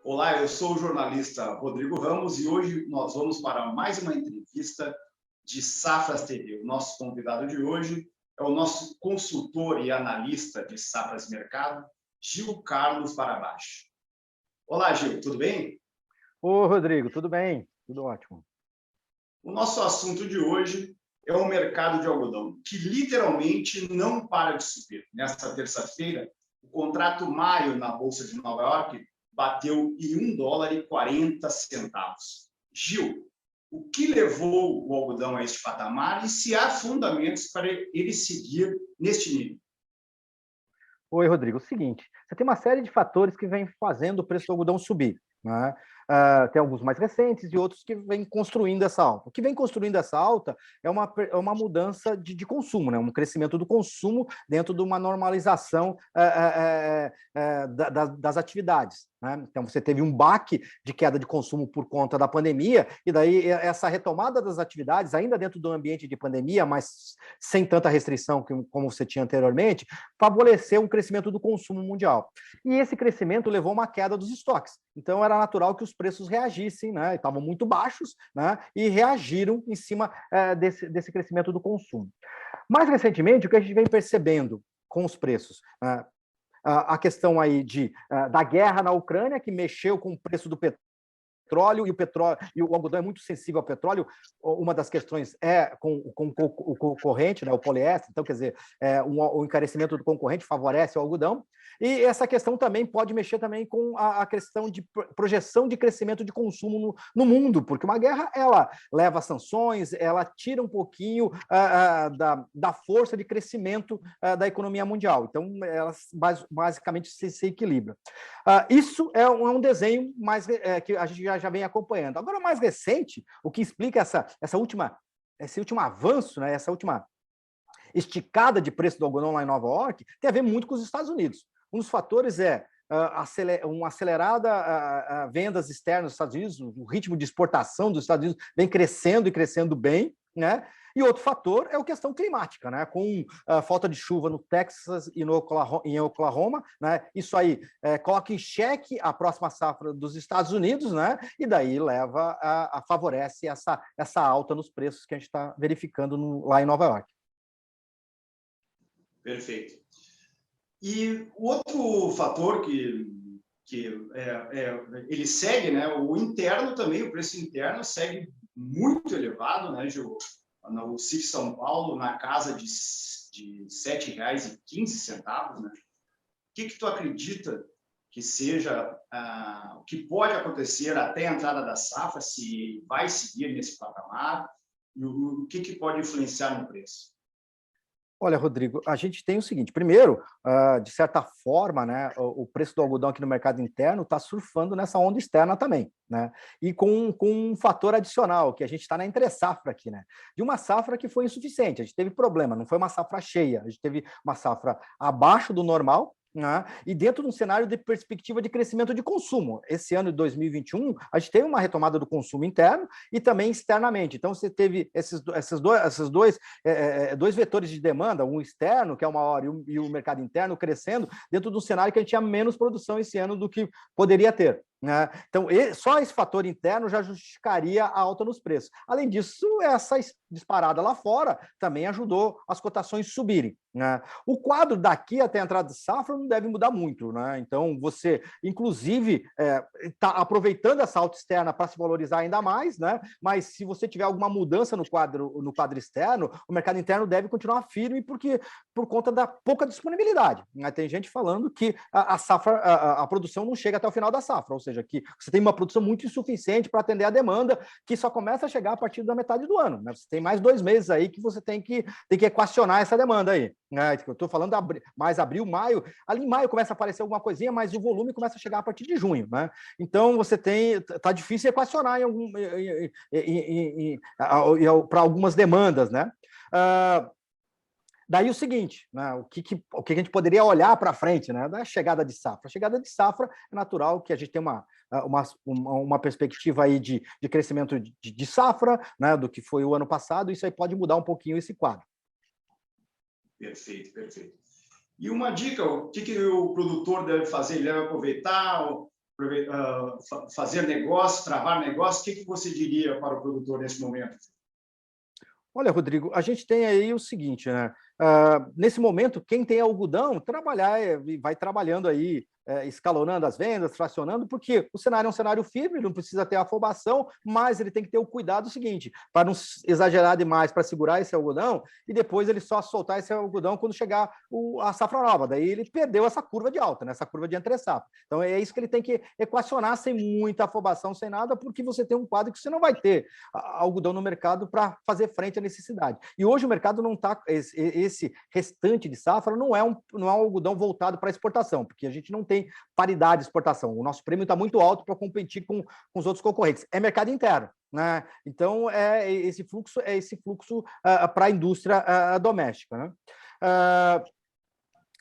Olá, eu sou o jornalista Rodrigo Ramos e hoje nós vamos para mais uma entrevista de Safras TV. O nosso convidado de hoje é o nosso consultor e analista de Safras Mercado, Gil Carlos Barabacho. Olá, Gil, tudo bem? Ô, Rodrigo, tudo bem? Tudo ótimo. O nosso assunto de hoje é o mercado de algodão, que literalmente não para de subir. Nesta terça-feira, o contrato maio na Bolsa de Nova York bateu em $1,40. Gil, o que levou o algodão a este patamar e se há fundamentos para ele seguir neste nível? Oi, Rodrigo. O seguinte, você tem uma série de fatores que vêm fazendo o preço do algodão subir, né? Tem alguns mais recentes e outros que vêm construindo essa alta. O que vem construindo essa alta é uma mudança de consumo, né? Um crescimento do consumo dentro de uma normalização das atividades, né? Então, você teve um baque de queda de consumo por conta da pandemia, e daí essa retomada das atividades, ainda dentro do ambiente de pandemia, mas sem tanta restrição como você tinha anteriormente, favoreceu um crescimento do consumo mundial. E esse crescimento levou a uma queda dos estoques. Então, era natural que os preços reagissem, né? Estavam muito baixos, né? E reagiram em cima desse crescimento do consumo. Mais recentemente, o que a gente vem percebendo com os preços? A questão aí da guerra na Ucrânia, que mexeu com o preço do petróleo, e o algodão é muito sensível ao petróleo. Uma das questões é com o concorrente, né, o poliéster. Então, quer dizer, o encarecimento do concorrente favorece o algodão. E essa questão também pode mexer também com a questão de projeção de crescimento de consumo no mundo, porque uma guerra, ela leva a sanções, ela tira um pouquinho da força de crescimento da economia mundial. Então, elas basicamente se equilibram. Isso é um desenho mais que a gente já vem acompanhando. Agora, mais recente, o que explica esse último avanço, né, essa última esticada de preço do algodão lá em Nova York, tem a ver muito com os Estados Unidos. Um dos fatores é uma acelerada vendas externas dos Estados Unidos, o ritmo de exportação dos Estados Unidos vem crescendo e crescendo bem, né? E outro fator é a questão climática, né? Com falta de chuva no Texas e em Oklahoma, né? Isso aí coloca em xeque a próxima safra dos Estados Unidos, né? E daí favorece essa alta nos preços que a gente está verificando lá em Nova York. Perfeito. E o outro fator que ele segue, né? O interno também, o preço interno segue muito elevado, né, Gil? No CIF São Paulo, na casa de R$ 7,15, né? O que tu acredita que seja o que pode acontecer até a entrada da safra, se vai seguir nesse patamar, e o que pode influenciar no preço? Olha, Rodrigo, a gente tem o seguinte: primeiro, de certa forma, né, o preço do algodão aqui no mercado interno está surfando nessa onda externa também, né? E com um fator adicional, que a gente está na entre-safra aqui, né? De uma safra que foi insuficiente, a gente teve problema, não foi uma safra cheia, a gente teve uma safra abaixo do normal, né? E dentro de um cenário de perspectiva de crescimento de consumo. Esse ano de 2021, a gente teve uma retomada do consumo interno e também externamente. Então, você teve esses dois vetores de demanda, um externo, que é o maior, e o mercado interno crescendo, dentro de um cenário que a gente tinha menos produção esse ano do que poderia ter, né? Então, só esse fator interno já justificaria a alta nos preços. Além disso, essa disparada lá fora também ajudou as cotações subirem, né? O quadro daqui até a entrada de safra não deve mudar muito, né? Então, você, inclusive, está aproveitando essa alta externa para se valorizar ainda mais, né? Mas se você tiver alguma mudança no quadro externo, o mercado interno deve continuar firme por conta da pouca disponibilidade, né? Tem gente falando que a safra, a produção não chega até o final da safra, ou seja, que você tem uma produção muito insuficiente para atender a demanda, que só começa a chegar a partir da metade do ano, né? Você tem mais 2 meses aí que você tem que equacionar essa demanda aí, né? Eu estou falando mais abril, maio. Ali em maio começa a aparecer alguma coisinha, mas o volume começa a chegar a partir de junho, né? Então você tá difícil equacionar para algumas demandas, né? Daí o seguinte, né, o que a gente poderia olhar para frente, né, da chegada de safra. A chegada de safra é natural que a gente tenha uma perspectiva aí de crescimento de safra, né, do que foi o ano passado. Isso aí pode mudar um pouquinho esse quadro. Perfeito, perfeito. E uma dica, o que o produtor deve fazer? Ele deve aproveitar fazer negócio, travar negócio? O que você diria para o produtor nesse momento? Olha, Rodrigo, a gente tem aí o seguinte, né? Nesse momento, quem tem algodão, vai trabalhando aí, escalonando as vendas, fracionando, porque o cenário é um cenário firme, não precisa ter afobação, mas ele tem que ter o cuidado seguinte, para não exagerar demais, para segurar esse algodão, e depois ele só soltar esse algodão quando chegar a safra nova. Daí ele perdeu essa curva de alta, né? Essa curva de entre-safra. Então é isso que ele tem que equacionar sem muita afobação, sem nada, porque você tem um quadro que você não vai ter algodão no mercado para fazer frente à necessidade. E hoje o mercado não está... Esse restante de safra não é um algodão voltado para exportação, porque a gente não tem paridade de exportação. O nosso prêmio está muito alto para competir com os outros concorrentes. É mercado interno, né? Então, esse fluxo para a indústria doméstica, né?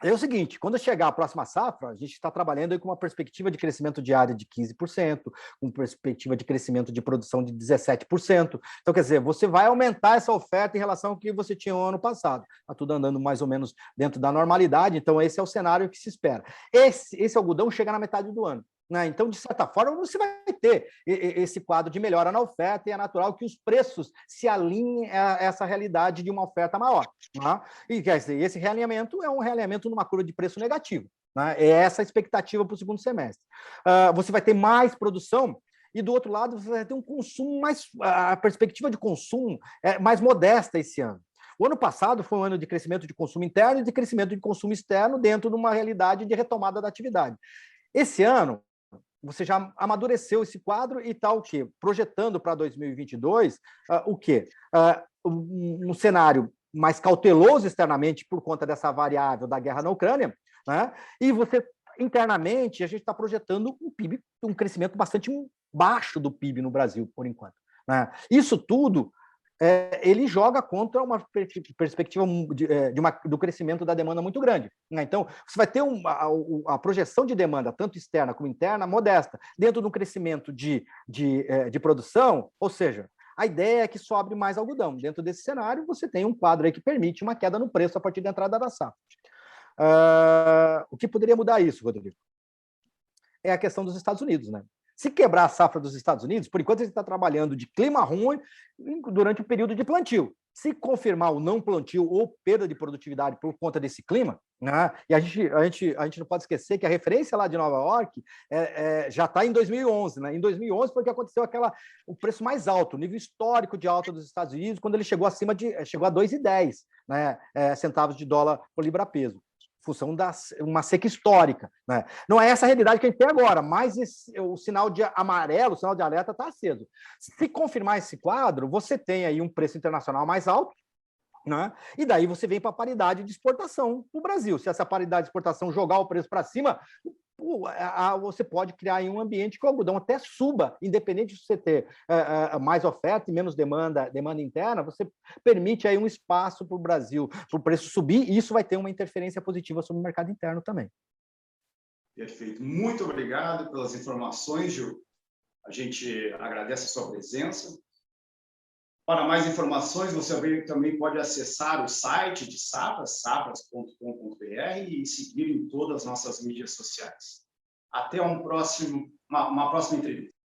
É o seguinte, quando chegar a próxima safra, a gente está trabalhando aí com uma perspectiva de crescimento de área de 15%, com perspectiva de crescimento de produção de 17%. Então, quer dizer, você vai aumentar essa oferta em relação ao que você tinha no ano passado. Está tudo andando mais ou menos dentro da normalidade, então esse é o cenário que se espera. Esse algodão chega na metade do ano. Né? Então, de certa forma, você vai ter esse quadro de melhora na oferta e é natural que os preços se alinhem a essa realidade de uma oferta maior. Né? E quer dizer, esse realinhamento é um realinhamento numa curva de preço negativo. Né? É essa a expectativa para o segundo semestre. Você vai ter mais produção e, do outro lado, você vai ter um consumo mais... A perspectiva de consumo é mais modesta esse ano. O ano passado foi um ano de crescimento de consumo interno e de crescimento de consumo externo dentro de uma realidade de retomada da atividade. Esse ano, você já amadureceu esse quadro e está o quê? Projetando para 2022 o quê? Um cenário mais cauteloso externamente por conta dessa variável da guerra na Ucrânia, né? E você, internamente, a gente está projetando um PIB, um crescimento bastante baixo do PIB no Brasil, por enquanto. Né? Isso tudo ele joga contra uma perspectiva do crescimento da demanda muito grande. Né? Então, você vai ter a projeção de demanda, tanto externa como interna, modesta, dentro de um crescimento de produção, ou seja, a ideia é que sobre mais algodão. Dentro desse cenário, você tem um quadro aí que permite uma queda no preço a partir da entrada da safra. O que poderia mudar isso, Rodrigo? É a questão dos Estados Unidos, né? Se quebrar a safra dos Estados Unidos, por enquanto a gente está trabalhando de clima ruim durante o período de plantio. Se confirmar o não plantio ou perda de produtividade por conta desse clima, né? E a gente não pode esquecer que a referência lá de Nova York já está em 2011, né? Em 2011 foi que aconteceu o preço mais alto, o nível histórico de alta dos Estados Unidos, quando ele chegou a 2,10, né? Centavos de dólar por libra-peso. Função uma seca histórica. Né? Não é essa a realidade que a gente tem agora, mas o sinal de amarelo, o sinal de alerta está aceso. Se confirmar esse quadro, você tem aí um preço internacional mais alto, né? E daí você vem para a paridade de exportação no Brasil. Se essa paridade de exportação jogar o preço para cima, você pode criar aí um ambiente que o algodão até suba, independente de você ter mais oferta e menos demanda interna, você permite aí um espaço para o Brasil, para o preço subir, e isso vai ter uma interferência positiva sobre o mercado interno também. Perfeito. Muito obrigado pelas informações, Gil. A gente agradece a sua presença. Para mais informações, você também pode acessar o site de Safras, safras.com.br, e seguir em todas as nossas mídias sociais. Até uma próxima entrevista.